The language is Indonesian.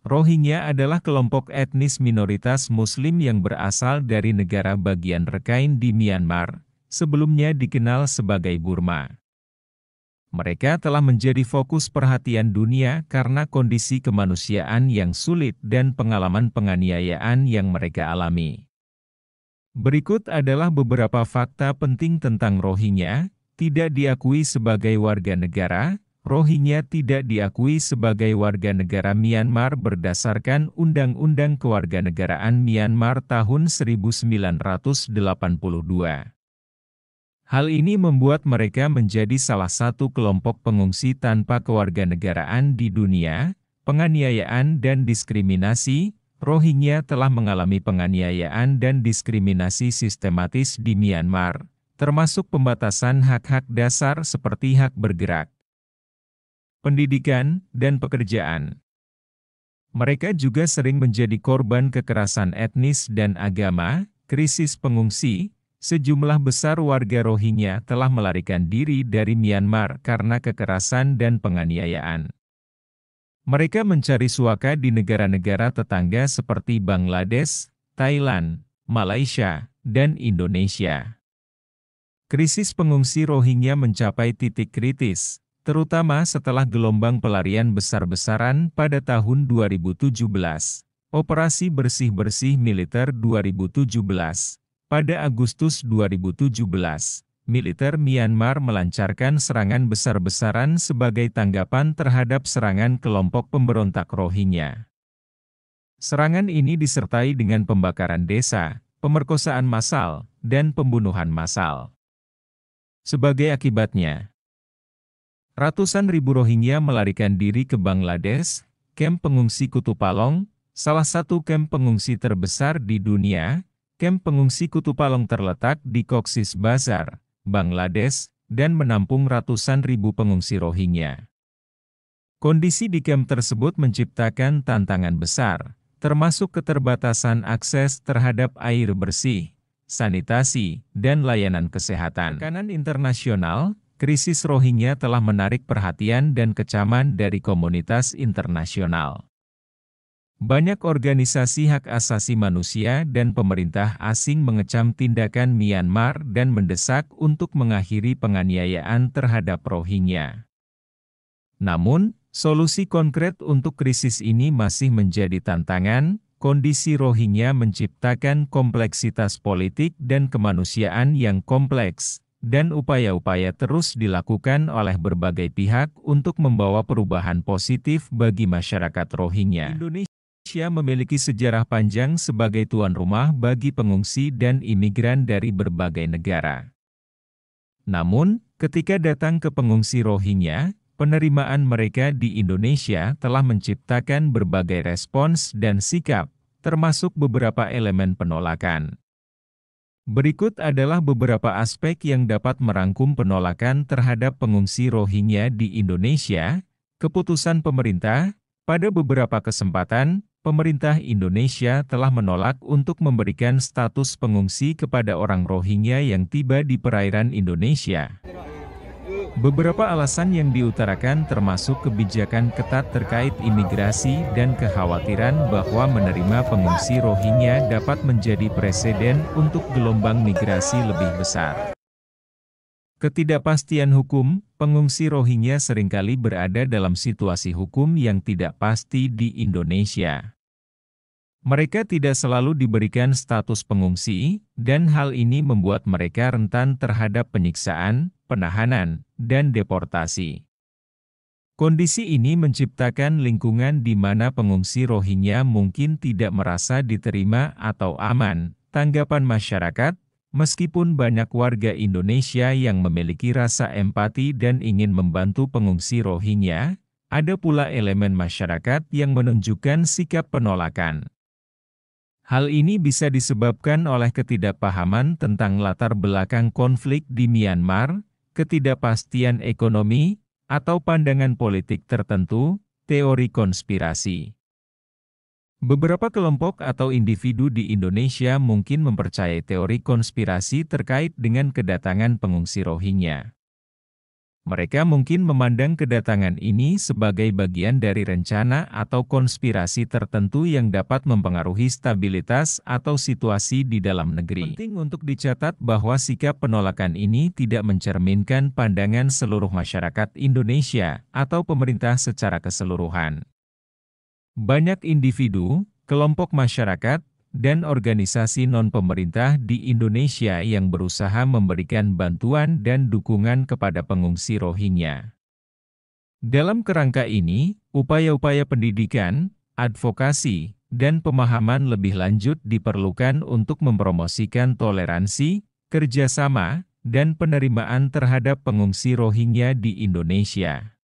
Rohingya adalah kelompok etnis minoritas Muslim yang berasal dari negara bagian Rakhine di Myanmar, sebelumnya dikenal sebagai Burma. Mereka telah menjadi fokus perhatian dunia karena kondisi kemanusiaan yang sulit dan pengalaman penganiayaan yang mereka alami. Berikut adalah beberapa fakta penting tentang Rohingya. Tidak diakui sebagai warga negara. Rohingya tidak diakui sebagai warga negara Myanmar berdasarkan Undang-Undang Kewarganegaraan Myanmar tahun 1982. Hal ini membuat mereka menjadi salah satu kelompok pengungsi tanpa kewarganegaraan di dunia. Penganiayaan dan diskriminasi. Rohingya telah mengalami penganiayaan dan diskriminasi sistematis di Myanmar, termasuk pembatasan hak-hak dasar seperti hak bergerak, pendidikan, dan pekerjaan. Mereka juga sering menjadi korban kekerasan etnis dan agama. Krisis pengungsi. Sejumlah besar warga Rohingya telah melarikan diri dari Myanmar karena kekerasan dan penganiayaan. Mereka mencari suaka di negara-negara tetangga seperti Bangladesh, Thailand, Malaysia, dan Indonesia. Krisis pengungsi Rohingya mencapai titik kritis, terutama setelah gelombang pelarian besar-besaran pada tahun 2017. Operasi Bersih-Bersih Militer 2017. Pada Agustus 2017, militer Myanmar melancarkan serangan besar-besaran sebagai tanggapan terhadap serangan kelompok pemberontak Rohingya. Serangan ini disertai dengan pembakaran desa, pemerkosaan massal, dan pembunuhan massal. Sebagai akibatnya, ratusan ribu Rohingya melarikan diri ke Bangladesh. Kamp pengungsi Kutupalong, salah satu kamp pengungsi terbesar di dunia. Kamp pengungsi Kutupalong terletak di Cox's Bazar, Bangladesh, dan menampung ratusan ribu pengungsi Rohingya. Kondisi di kamp tersebut menciptakan tantangan besar, termasuk keterbatasan akses terhadap air bersih, sanitasi, dan layanan kesehatan. Tekanan internasional. Krisis Rohingya telah menarik perhatian dan kecaman dari komunitas internasional. Banyak organisasi hak asasi manusia dan pemerintah asing mengecam tindakan Myanmar dan mendesak untuk mengakhiri penganiayaan terhadap Rohingya. Namun, solusi konkret untuk krisis ini masih menjadi tantangan. Kondisi Rohingya menciptakan kompleksitas politik dan kemanusiaan yang kompleks, dan upaya-upaya terus dilakukan oleh berbagai pihak untuk membawa perubahan positif bagi masyarakat Rohingya. Indonesia memiliki sejarah panjang sebagai tuan rumah bagi pengungsi dan imigran dari berbagai negara. Namun, ketika datang ke pengungsi Rohingya, penerimaan mereka di Indonesia telah menciptakan berbagai respons dan sikap, termasuk beberapa elemen penolakan. Berikut adalah beberapa aspek yang dapat merangkum penolakan terhadap pengungsi Rohingya di Indonesia. Keputusan pemerintah. Pada beberapa kesempatan, pemerintah Indonesia telah menolak untuk memberikan status pengungsi kepada orang Rohingya yang tiba di perairan Indonesia. Beberapa alasan yang diutarakan termasuk kebijakan ketat terkait imigrasi dan kekhawatiran bahwa menerima pengungsi Rohingya dapat menjadi preseden untuk gelombang migrasi lebih besar. Ketidakpastian hukum. Pengungsi Rohingya seringkali berada dalam situasi hukum yang tidak pasti di Indonesia. Mereka tidak selalu diberikan status pengungsi, dan hal ini membuat mereka rentan terhadap penyiksaan, penahanan, dan deportasi. Kondisi ini menciptakan lingkungan di mana pengungsi Rohingya mungkin tidak merasa diterima atau aman. Tanggapan masyarakat. Meskipun banyak warga Indonesia yang memiliki rasa empati dan ingin membantu pengungsi Rohingya, ada pula elemen masyarakat yang menunjukkan sikap penolakan. Hal ini bisa disebabkan oleh ketidakpahaman tentang latar belakang konflik di Myanmar, ketidakpastian ekonomi, atau pandangan politik tertentu, teori konspirasi. Beberapa kelompok atau individu di Indonesia mungkin mempercayai teori konspirasi terkait dengan kedatangan pengungsi Rohingya. Mereka mungkin memandang kedatangan ini sebagai bagian dari rencana atau konspirasi tertentu yang dapat mempengaruhi stabilitas atau situasi di dalam negeri. Penting untuk dicatat bahwa sikap penolakan ini tidak mencerminkan pandangan seluruh masyarakat Indonesia atau pemerintah secara keseluruhan. Banyak individu, kelompok masyarakat, dan organisasi non-pemerintah di Indonesia yang berusaha memberikan bantuan dan dukungan kepada pengungsi Rohingya. Dalam kerangka ini, upaya-upaya pendidikan, advokasi, dan pemahaman lebih lanjut diperlukan untuk mempromosikan toleransi, kerjasama, dan penerimaan terhadap pengungsi Rohingya di Indonesia.